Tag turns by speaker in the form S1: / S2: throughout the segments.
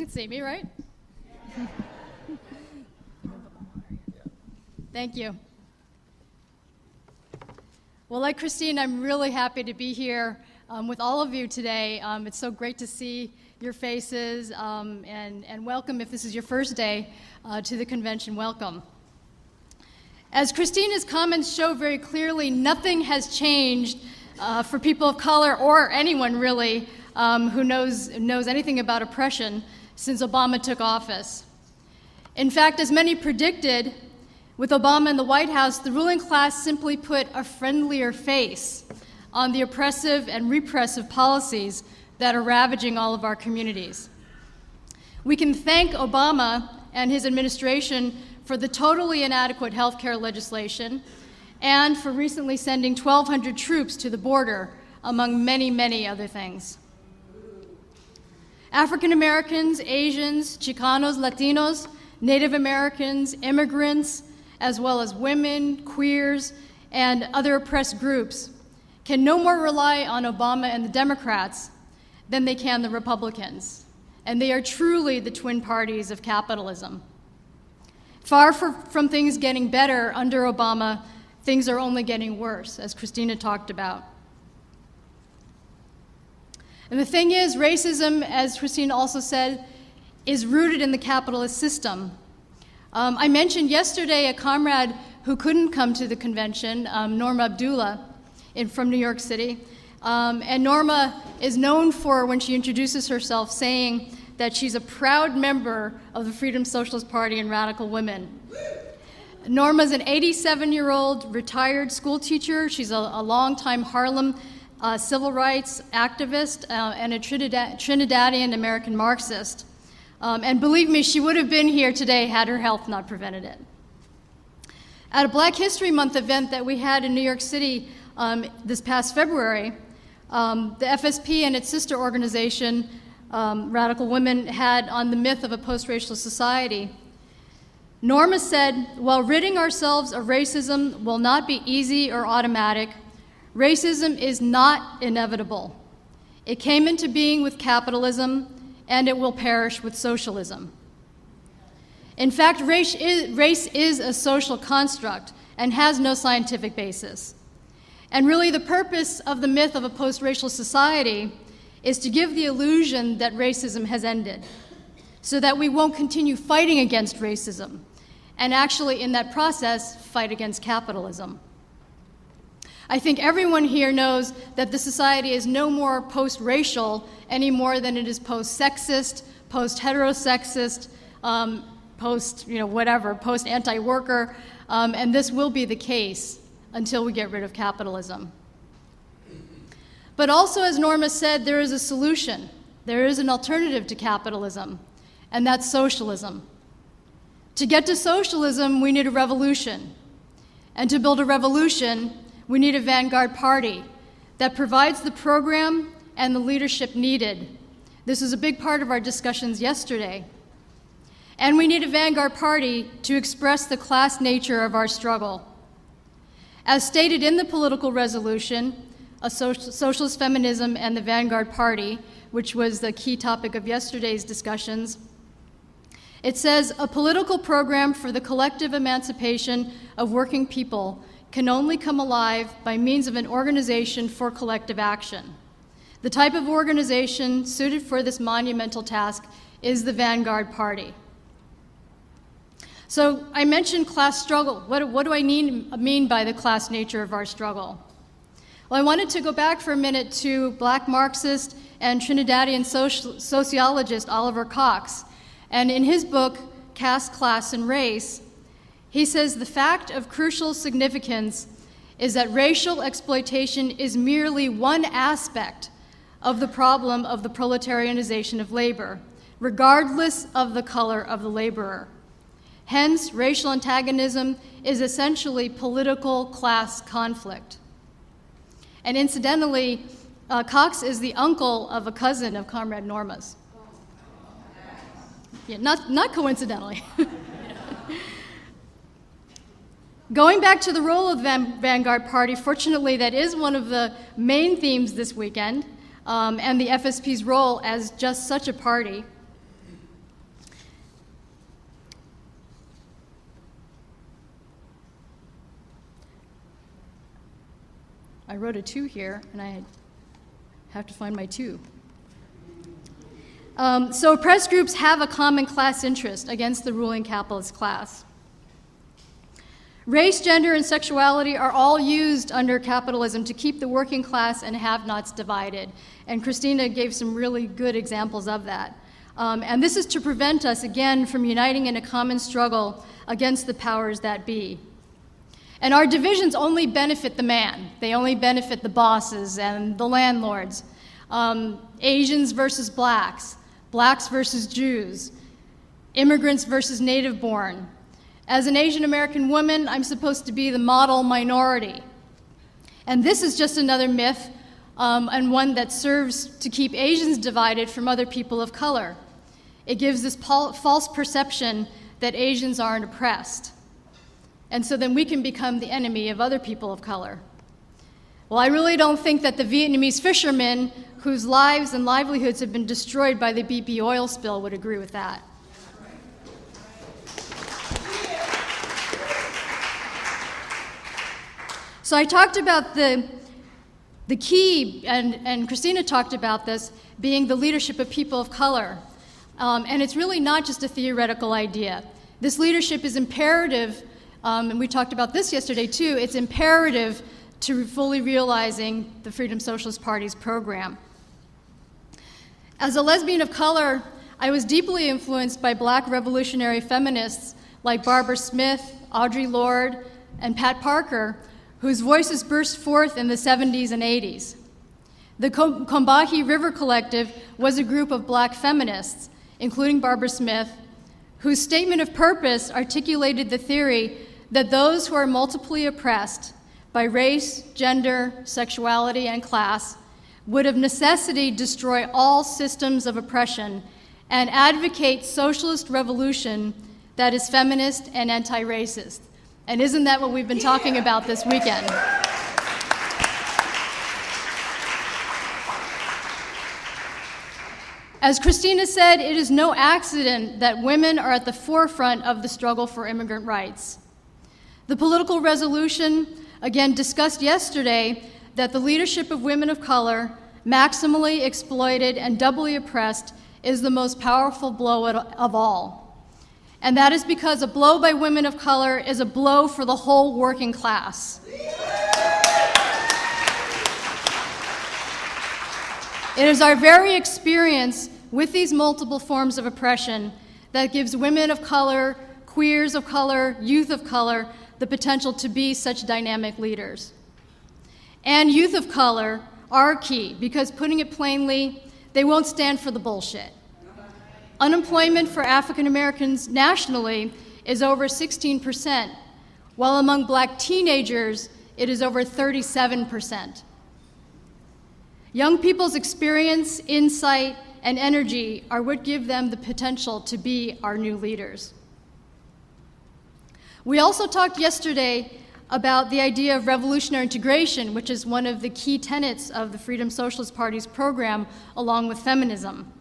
S1: could see me, right? Thank you. Well, like Christine, I'm really happy to be here with all of you today. It's so great to see your faces, and welcome if this is your first day to the convention, welcome. As Christina's comments show very clearly, nothing has changed for people of color or anyone really who knows anything about oppression since Obama took office. In fact, as many predicted, with Obama in the White House, the ruling class simply put a friendlier face on the oppressive and repressive policies that are ravaging all of our communities. We can thank Obama and his administration for the totally inadequate healthcare legislation and for recently sending 1,200 troops to the border, among many, many other things. African Americans, Asians, Chicanos, Latinos, Native Americans, immigrants, as well as women, queers, and other oppressed groups can no more rely on Obama and the Democrats than they can the Republicans. And they are truly the twin parties of capitalism. Far from things getting better under Obama, things are only getting worse, as Christina talked about. And the thing is, racism, as Christina also said, is rooted in the capitalist system. I mentioned yesterday a comrade who couldn't come to the convention, Norma Abdullah, from New York City. And Norma is known for, when she introduces herself, saying that she's a proud member of the Freedom Socialist Party and Radical Women. Norma's an 87-year-old retired school teacher. She's a longtime Harlem civil rights activist and a Trinidadian American Marxist. And believe me, she would have been here today had her health not prevented it. At a Black History Month event that we had in New York City this past February, the FSP and its sister organization, Radical Women, had on the myth of a post-racial society. Norma said, while ridding ourselves of racism will not be easy or automatic, racism is not inevitable. It came into being with capitalism, and it will perish with socialism. In fact, race is a social construct and has no scientific basis. And really the purpose of the myth of a post-racial society is to give the illusion that racism has ended, so that we won't continue fighting against racism, and actually in that process, fight against capitalism. I think everyone here knows that the society is no more post-racial any more than it is post-sexist, post-heterosexist, post-anti-worker, and this will be the case until we get rid of capitalism. But also, as Norma said, there is a solution. There is an alternative to capitalism, and that's socialism. To get to socialism, we need a revolution. And to build a revolution, we need a vanguard party that provides the program and the leadership needed. This was a big part of our discussions yesterday. And we need a vanguard party to express the class nature of our struggle. As stated in the political resolution, a socialist feminism and the vanguard party, which was the key topic of yesterday's discussions, it says, a political program for the collective emancipation of working people can only come alive by means of an organization for collective action. The type of organization suited for this monumental task is the vanguard party. So I mentioned class struggle. What do I mean by the class nature of our struggle? Well, I wanted to go back for a minute to Black Marxist and Trinidadian sociologist Oliver Cox. And in his book, Caste, Class, and Race, he says the fact of crucial significance is that racial exploitation is merely one aspect of the problem of the proletarianization of labor, regardless of the color of the laborer. Hence, racial antagonism is essentially political class conflict. And incidentally, Cox is the uncle of a cousin of Comrade Norma's. Yeah, not coincidentally. Going back to the role of the Vanguard Party, fortunately that is one of the main themes this weekend, and the FSP's role as just such a party. I wrote a 2 here, and I have to find my 2. So oppressed groups have a common class interest against the ruling capitalist class. Race, gender, and sexuality are all used under capitalism to keep the working class and have-nots divided. And Christina gave some really good examples of that. And this is to prevent us, again, from uniting in a common struggle against the powers that be. And our divisions only benefit the man. They only benefit the bosses and the landlords. Asians versus blacks, blacks versus Jews, immigrants versus native-born. As an Asian American woman, I'm supposed to be the model minority. And this is just another myth, and one that serves to keep Asians divided from other people of color. It gives this false perception that Asians aren't oppressed. And so then we can become the enemy of other people of color. Well, I really don't think that the Vietnamese fishermen whose lives and livelihoods have been destroyed by the BP oil spill would agree with that. So I talked about the key, and Christina talked about this, being the leadership of people of color. And it's really not just a theoretical idea. This leadership is imperative, and we talked about this yesterday too, it's imperative to fully realizing the Freedom Socialist Party's program. As a lesbian of color, I was deeply influenced by black revolutionary feminists like Barbara Smith, Audre Lorde, and Pat Parker, whose voices burst forth in the 70s and 80s. The Combahee River Collective was a group of black feminists, including Barbara Smith, whose statement of purpose articulated the theory that those who are multiply oppressed by race, gender, sexuality, and class would of necessity destroy all systems of oppression and advocate socialist revolution that is feminist and anti-racist. And isn't that what we've been talking about this weekend? As Christina said, it is no accident that women are at the forefront of the struggle for immigrant rights. The political resolution, again discussed yesterday, that the leadership of women of color, maximally exploited and doubly oppressed, is the most powerful blow of all. And that is because a blow by women of color is a blow for the whole working class. It is our very experience with these multiple forms of oppression that gives women of color, queers of color, youth of color, the potential to be such dynamic leaders. And youth of color are key because, putting it plainly, they won't stand for the bullshit. Unemployment for African Americans nationally is over 16%, while among black teenagers, it is over 37%. Young people's experience, insight, and energy are what give them the potential to be our new leaders. We also talked yesterday about the idea of revolutionary integration, which is one of the key tenets of the Freedom Socialist Party's program, along with feminism.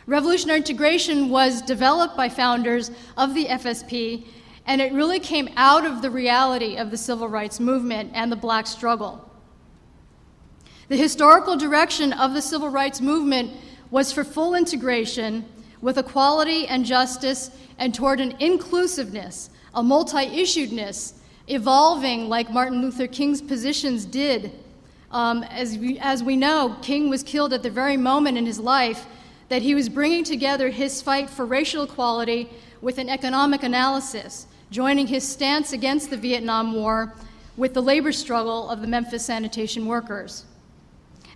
S1: Revolutionary integration was developed by founders of the FSP, and it really came out of the reality of the civil rights movement and the black struggle. The historical direction of the civil rights movement was for full integration with equality and justice and toward an inclusiveness, a multi-issuedness, evolving like Martin Luther King's positions did. As we know, King was killed at the very moment in his life that he was bringing together his fight for racial equality with an economic analysis, joining his stance against the Vietnam War with the labor struggle of the Memphis sanitation workers.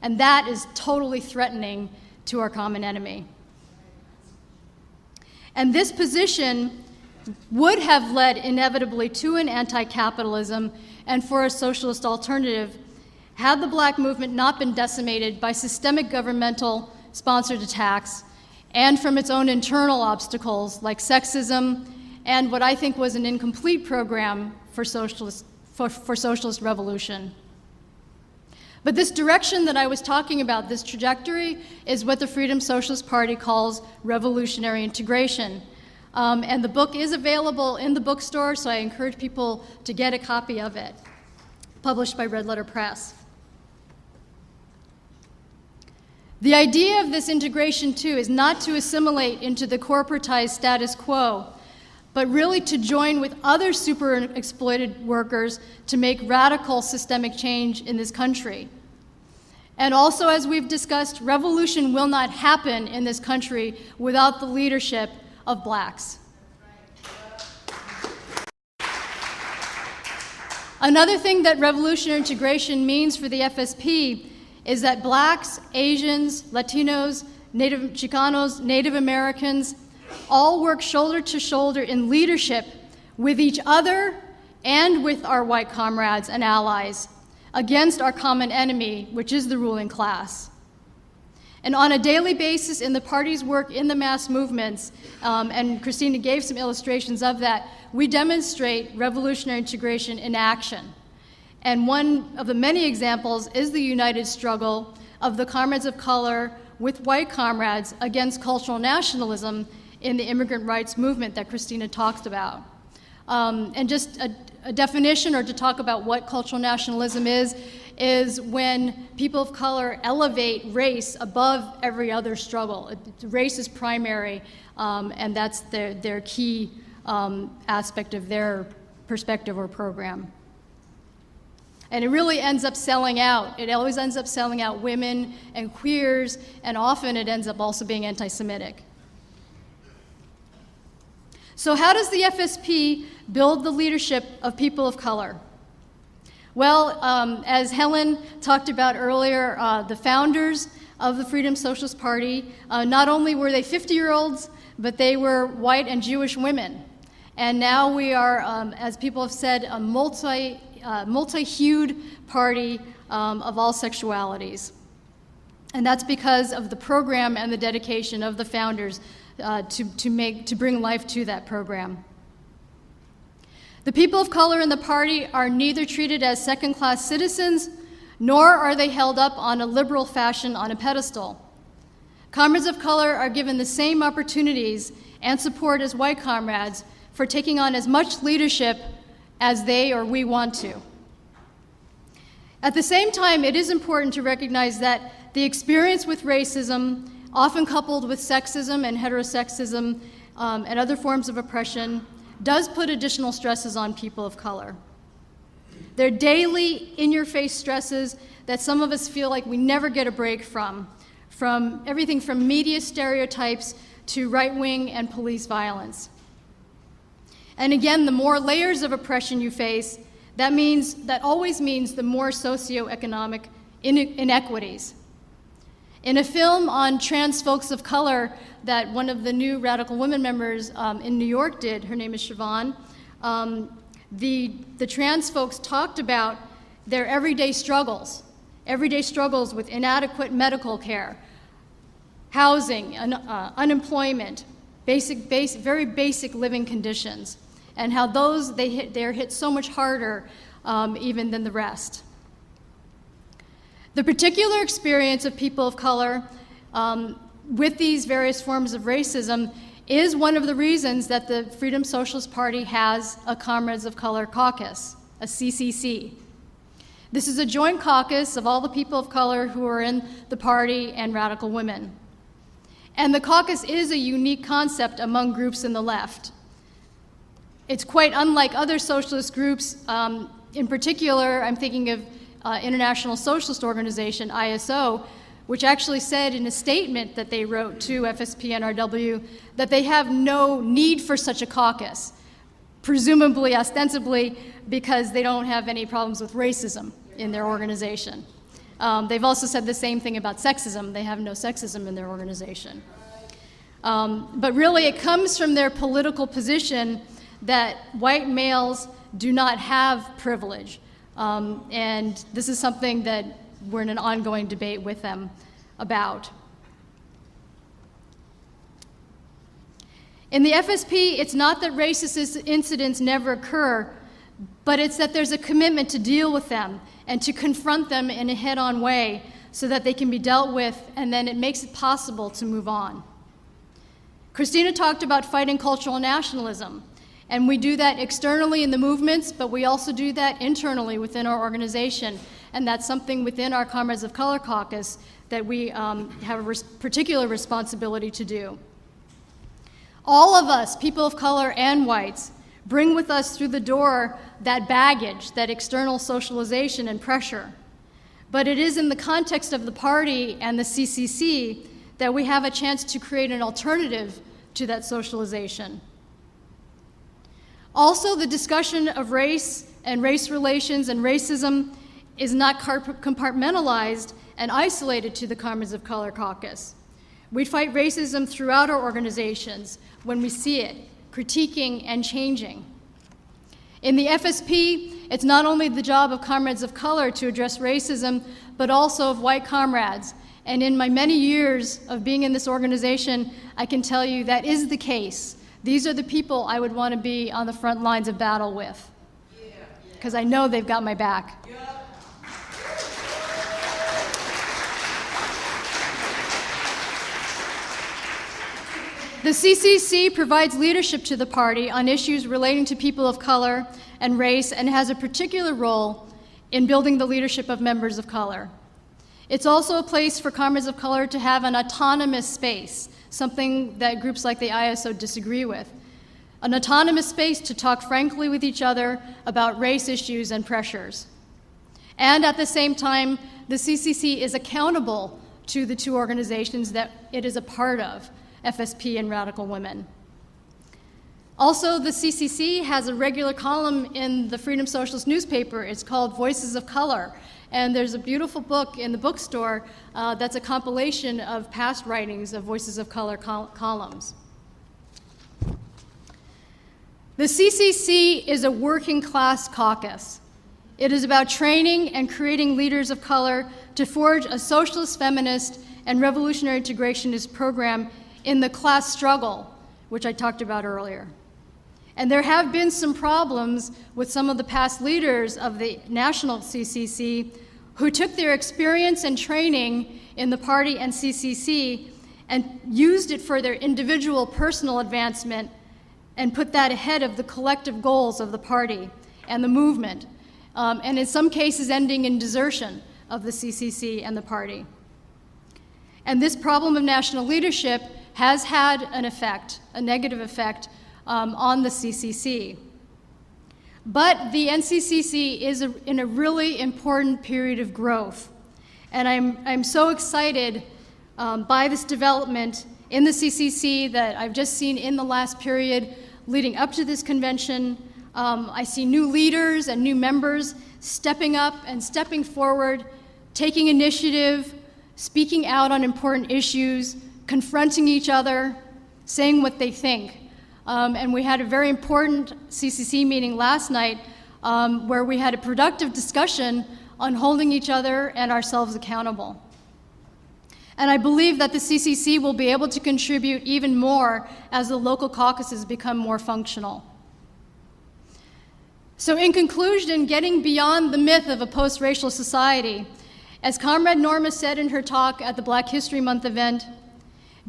S1: And that is totally threatening to our common enemy. And this position would have led inevitably to an anti-capitalism and for a socialist alternative had the black movement not been decimated by systemic governmental sponsored attacks and from its own internal obstacles like sexism and what I think was an incomplete program for socialist revolution. But this direction that I was talking about, this trajectory, is what the Freedom Socialist Party calls revolutionary integration. And the book is available in the bookstore, so I encourage people to get a copy of it. published by Red Letter Press. The idea of this integration, too, is not to assimilate into the corporatized status quo, but really to join with other super exploited workers to make radical systemic change in this country. And also, as we've discussed, revolution will not happen in this country without the leadership of blacks. Another thing that revolutionary integration means for the FSP is that blacks, Asians, Latinos, Native Chicanos, Native Americans all work shoulder to shoulder in leadership with each other and with our white comrades and allies against our common enemy, which is the ruling class. And on a daily basis in the party's work in the mass movements, and Christina gave some illustrations of that, we demonstrate revolutionary integration in action. And one of the many examples is the united struggle of the comrades of color with white comrades against cultural nationalism in the immigrant rights movement that Christina talked about. And just a definition, or to talk about what cultural nationalism is when people of color elevate race above every other struggle. Race is primary, and that's their key aspect of their perspective or program. And it really ends up selling out. It always ends up selling out women and queers, and often it ends up also being anti-Semitic. So how does the FSP build the leadership of people of color? Well, as Helen talked about earlier, the founders of the Freedom Socialist Party, not only were they 50-year-olds, but they were white and Jewish women. And now we are, as people have said, a multi-hued party of all sexualities. And that's because of the program and the dedication of the founders to bring life to that program. The people of color in the party are neither treated as second-class citizens, nor are they held up on a liberal fashion on a pedestal. Comrades of color are given the same opportunities and support as white comrades for taking on as much leadership as they or we want to. At the same time, it is important to recognize that the experience with racism, often coupled with sexism and heterosexism and other forms of oppression, does put additional stresses on people of color. They're daily, in-your-face stresses that some of us feel like we never get a break from everything from media stereotypes to right-wing and police violence. And again, the more layers of oppression you face, that always means the more socioeconomic inequities. In a film on trans folks of color that one of the new Radical Women members in New York did, her name is Siobhan, the trans folks talked about their everyday struggles with inadequate medical care, housing, unemployment, very basic living conditions, and how they're hit so much harder even than the rest. The particular experience of people of color with these various forms of racism is one of the reasons that the Freedom Socialist Party has a Comrades of Color Caucus, a CCC. This is a joint caucus of all the people of color who are in the party and radical women. And the caucus is a unique concept among groups in the left. It's quite unlike other socialist groups. In particular, I'm thinking of International Socialist Organization, ISO, which actually said in a statement that they wrote to FSP NRW that they have no need for such a caucus, presumably, ostensibly, because they don't have any problems with racism in their organization. They've also said the same thing about sexism. They have no sexism in their organization. But really, it comes from their political position that white males do not have privilege. And this is something that we're in an ongoing debate with them about. In the FSP, it's not that racist incidents never occur, but it's that there's a commitment to deal with them and to confront them in a head-on way so that they can be dealt with, and then it makes it possible to move on. Christina talked about fighting cultural nationalism, And we do that externally in the movements, but we also do that internally within our organization. And that's something within our Comrades of Color Caucus that we have a particular responsibility to do. All of us, people of color and whites, bring with us through the door that baggage, that external socialization and pressure. But it is in the context of the party and the CCC that we have a chance to create an alternative to that socialization. Also, the discussion of race and race relations and racism is not compartmentalized and isolated to the Comrades of Color Caucus. We fight racism throughout our organizations when we see it, critiquing and changing. In the FSP, it's not only the job of Comrades of Color to address racism, but also of white comrades. And in my many years of being in this organization, I can tell you that is the case. These are the people I would want to be on the front lines of battle with, because I know they've got my back. The CCC provides leadership to the party on issues relating to people of color and race, and has a particular role in building the leadership of members of color. It's also a place for Comrades of Color to have an autonomous space, something that groups like the ISO disagree with. An autonomous space to talk frankly with each other about race issues and pressures. And at the same time, the CCC is accountable to the two organizations that it is a part of, FSP and Radical Women. Also, the CCC has a regular column in the Freedom Socialist newspaper. It's called Voices of Color. And there's a beautiful book in the bookstore that's a compilation of past writings of Voices of Color columns. The CCC is a working class caucus. It is about training and creating leaders of color to forge a socialist, feminist, and revolutionary integrationist program in the class struggle, which I talked about earlier. And there have been some problems with some of the past leaders of the national CCC who took their experience and training in the party and CCC and used it for their individual personal advancement and put that ahead of the collective goals of the party and the movement, and in some cases ending in desertion of the CCC and the party. And this problem of national leadership has had an effect, a negative effect, on the CCC. But the NCCC is in a really important period of growth. And I'm so excited by this development in the CCC that I've just seen in the last period leading up to this convention. I see new leaders and new members stepping up and stepping forward, taking initiative, speaking out on important issues, confronting each other, saying what they think. And we had a very important CCC meeting last night where we had a productive discussion on holding each other and ourselves accountable. And I believe that the CCC will be able to contribute even more as the local caucuses become more functional. So in conclusion, getting beyond the myth of a post-racial society, as Comrade Norma said in her talk at the Black History Month event,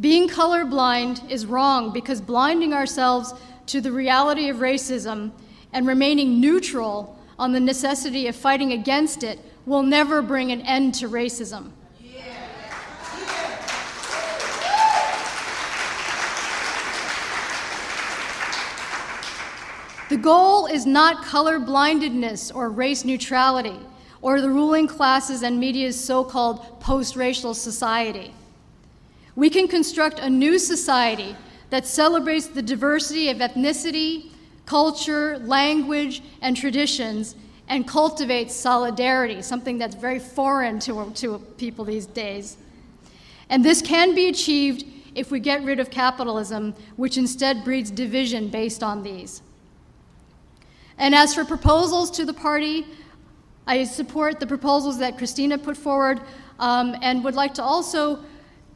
S1: being colorblind is wrong because blinding ourselves to the reality of racism and remaining neutral on the necessity of fighting against it will never bring an end to racism. The goal is not color-blindedness or race neutrality or the ruling classes and media's so-called post-racial society. We can construct a new society that celebrates the diversity of ethnicity, culture, language, and traditions, and cultivates solidarity, something that's very foreign to people these days. And this can be achieved if we get rid of capitalism, which instead breeds division based on these. And as for proposals to the party, I support the proposals that Christina put forward and would like to also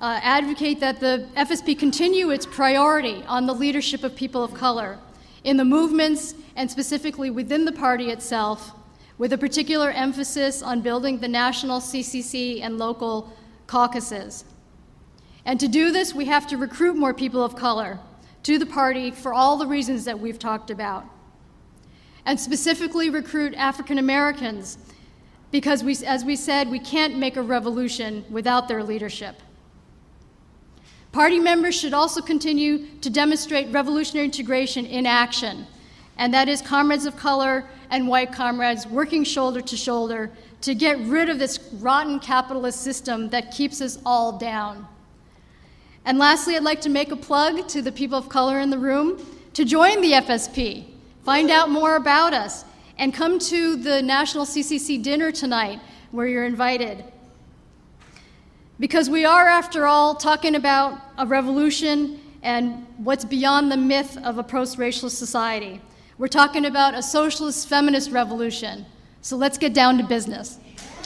S1: advocate that the FSP continue its priority on the leadership of people of color in the movements and specifically within the party itself, with a particular emphasis on building the national CCC and local caucuses. And to do this, we have to recruit more people of color to the party for all the reasons that we've talked about. And specifically recruit African Americans, because as we said, we can't make a revolution without their leadership. Party members should also continue to demonstrate revolutionary integration in action, and that is comrades of color and white comrades working shoulder to shoulder to get rid of this rotten capitalist system that keeps us all down. And lastly, I'd like to make a plug to the people of color in the room to join the FSP, find out more about us, and come to the National CCC dinner tonight where you're invited. Because we are, after all, talking about a revolution and what's beyond the myth of a post-racialist society. We're talking about a socialist feminist revolution. So let's get down to business.